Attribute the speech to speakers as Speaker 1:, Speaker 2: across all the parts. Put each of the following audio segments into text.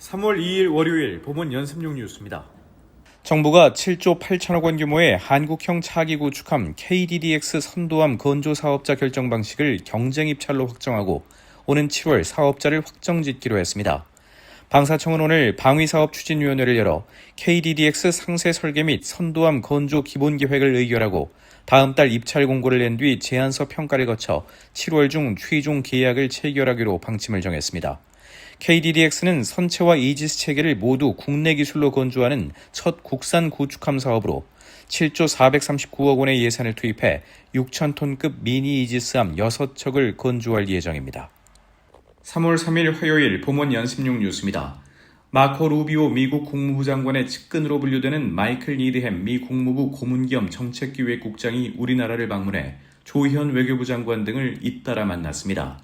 Speaker 1: 3월 2일 월요일 보문 연습용 뉴스입니다. 정부가 7조 8천억 원 규모의 한국형 차기 구축함 KDDX 선도함 건조 사업자 결정 방식을 경쟁 입찰로 확정하고 오는 7월 사업자를 확정 짓기로 했습니다. 방사청은 오늘 방위사업 추진위원회를 열어 KDDX 상세 설계 및 선도함 건조 기본계획을 의결하고 다음 달 입찰 공고를 낸 뒤 제안서 평가를 거쳐 7월 중 최종 계약을 체결하기로 방침을 정했습니다. KDDX는 선체와 이지스 체계를 모두 국내 기술로 건조하는 첫 국산 구축함 사업으로 7조 439억 원의 예산을 투입해 6,000톤급 미니 이지스함 6척을 건조할 예정입니다. 3월 3일 화요일 보문 연습용 뉴스입니다. 마코 루비오 미국 국무부 장관의 측근으로 분류되는 마이클 니드햄 미 국무부 고문 겸 정책기획국장이 우리나라를 방문해 조현 외교부 장관 등을 잇따라 만났습니다.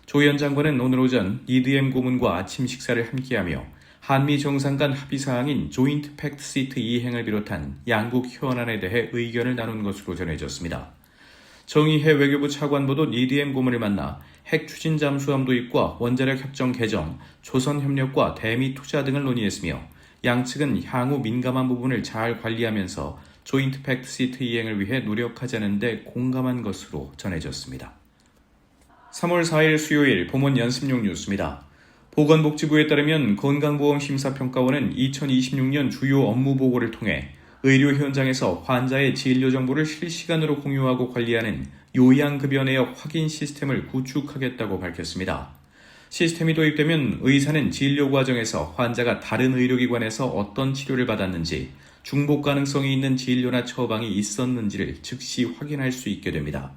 Speaker 1: 조현 장관은 오늘 오전 니드햄 고문과 아침 식사를 함께하며 한미 정상 간 합의사항인 조인트 팩트 시트 이행을 비롯한 양국 현안에 대해 의견을 나눈 것으로 전해졌습니다. 정의해 외교부 차관보도 니드햄 고문을 만나 핵 추진 잠수함 도입과 원자력 협정 개정, 조선 협력과 대미 투자 등을 논의했으며 양측은 향후 민감한 부분을 잘 관리하면서 조인트 팩트 시트 이행을 위해 노력하자는 데 공감한 것으로 전해졌습니다. 3월 4일 수요일 보문 연습용 뉴스입니다. 보건복지부에 따르면 건강보험심사평가원은 2026년 주요 업무 보고를 통해 의료 현장에서 환자의 진료 정보를 실시간으로 공유하고 관리하는 요양급여 내역 확인 시스템을 구축하겠다고 밝혔습니다. 시스템이 도입되면 의사는 진료 과정에서 환자가 다른 의료기관에서 어떤 치료를 받았는지, 중복 가능성이 있는 진료나 처방이 있었는지를 즉시 확인할 수 있게 됩니다.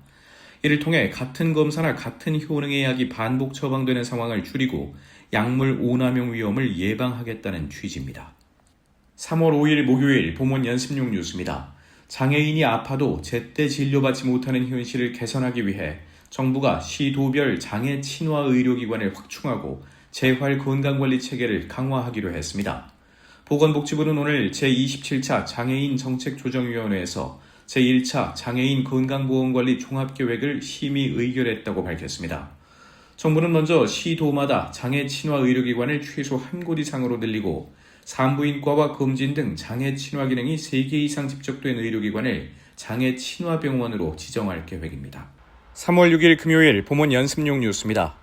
Speaker 1: 이를 통해 같은 검사나 같은 효능의 약이 반복 처방되는 상황을 줄이고 약물 오남용 위험을 예방하겠다는 취지입니다. 3월 5일 목요일 보문 연습용 뉴스입니다. 장애인이 아파도 제때 진료받지 못하는 현실을 개선하기 위해 정부가 시도별 장애 친화 의료기관을 확충하고 재활 건강관리 체계를 강화하기로 했습니다. 보건복지부는 오늘 제27차 장애인 정책조정위원회에서 제1차 장애인 건강보험관리 종합계획을 심의 의결했다고 밝혔습니다. 정부는 먼저 시도마다 장애 친화 의료기관을 최소 한 곳 이상으로 늘리고 산부인과와 검진 등 장애 친화 기능이 3개 이상 집적된 의료기관을 장애 친화 병원으로 지정할 계획입니다. 3월 6일 금요일 보문 연습용 뉴스입니다.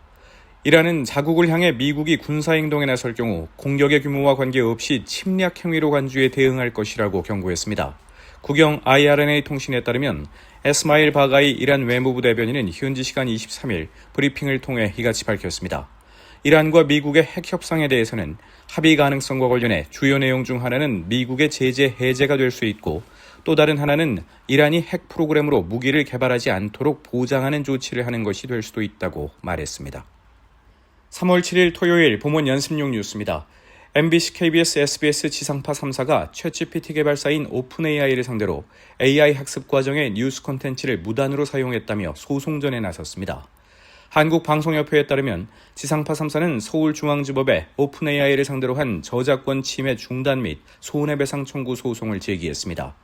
Speaker 1: 이란은 자국을 향해 미국이 군사행동에 나설 경우 공격의 규모와 관계없이 침략 행위로 간주해 대응할 것이라고 경고했습니다. 국영 IRNA 통신에 따르면 에스마일 바가이 이란 외무부 대변인은 현지 시간 23일 브리핑을 통해 이같이 밝혔습니다. 이란과 미국의 핵 협상에 대해서는 합의 가능성과 관련해 주요 내용 중 하나는 미국의 제재 해제가 될 수 있고 또 다른 하나는 이란이 핵 프로그램으로 무기를 개발하지 않도록 보장하는 조치를 하는 것이 될 수도 있다고 말했습니다. 3월 7일 토요일 보문 연습용 뉴스입니다. MBC, KBS, SBS 지상파 3사가 챗GPT 개발사인 오픈AI를 상대로 AI 학습 과정의 뉴스 콘텐츠를 무단으로 사용했다며 소송전에 나섰습니다. 한국방송협회에 따르면 지상파 3사는 서울중앙지법에 오픈AI를 상대로 한 저작권 침해 중단 및 손해배상 청구 소송을 제기했습니다.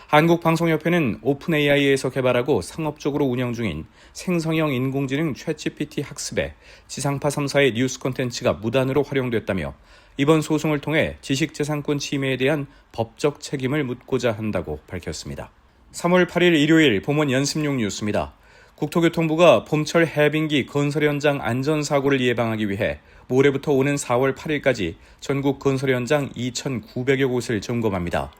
Speaker 1: 한국방송협회는 오픈AI에서 개발하고 상업적으로 운영 중인 생성형 인공지능 챗GPT 학습에 지상파 3사의 뉴스 콘텐츠가 무단으로 활용됐다며 이번 소송을 통해 지식재산권 침해에 대한 법적 책임을 묻고자 한다고 밝혔습니다. 3월 8일 일요일 보문 연습용 뉴스입니다. 국토교통부가 봄철 해빙기 건설 현장 안전사고를 예방하기 위해 모레부터 오는 4월 8일까지 전국 건설 현장 2,900여 곳을 점검합니다.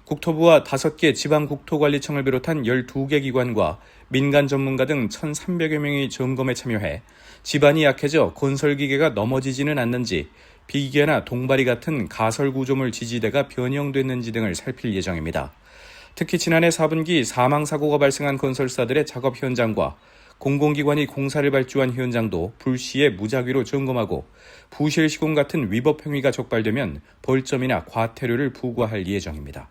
Speaker 1: 국토부와 5개 지방국토관리청을 비롯한 12개 기관과 민간 전문가 등 1,300여 명이 점검에 참여해 집안이 약해져 건설기계가 넘어지지는 않는지, 비기계나 동바리 같은 가설구조물 지지대가 변형됐는지 등을 살필 예정입니다. 특히 지난해 4분기 사망사고가 발생한 건설사들의 작업 현장과 공공기관이 공사를 발주한 현장도 불시에 무작위로 점검하고 부실 시공 같은 위법 행위가 적발되면 벌점이나 과태료를 부과할 예정입니다.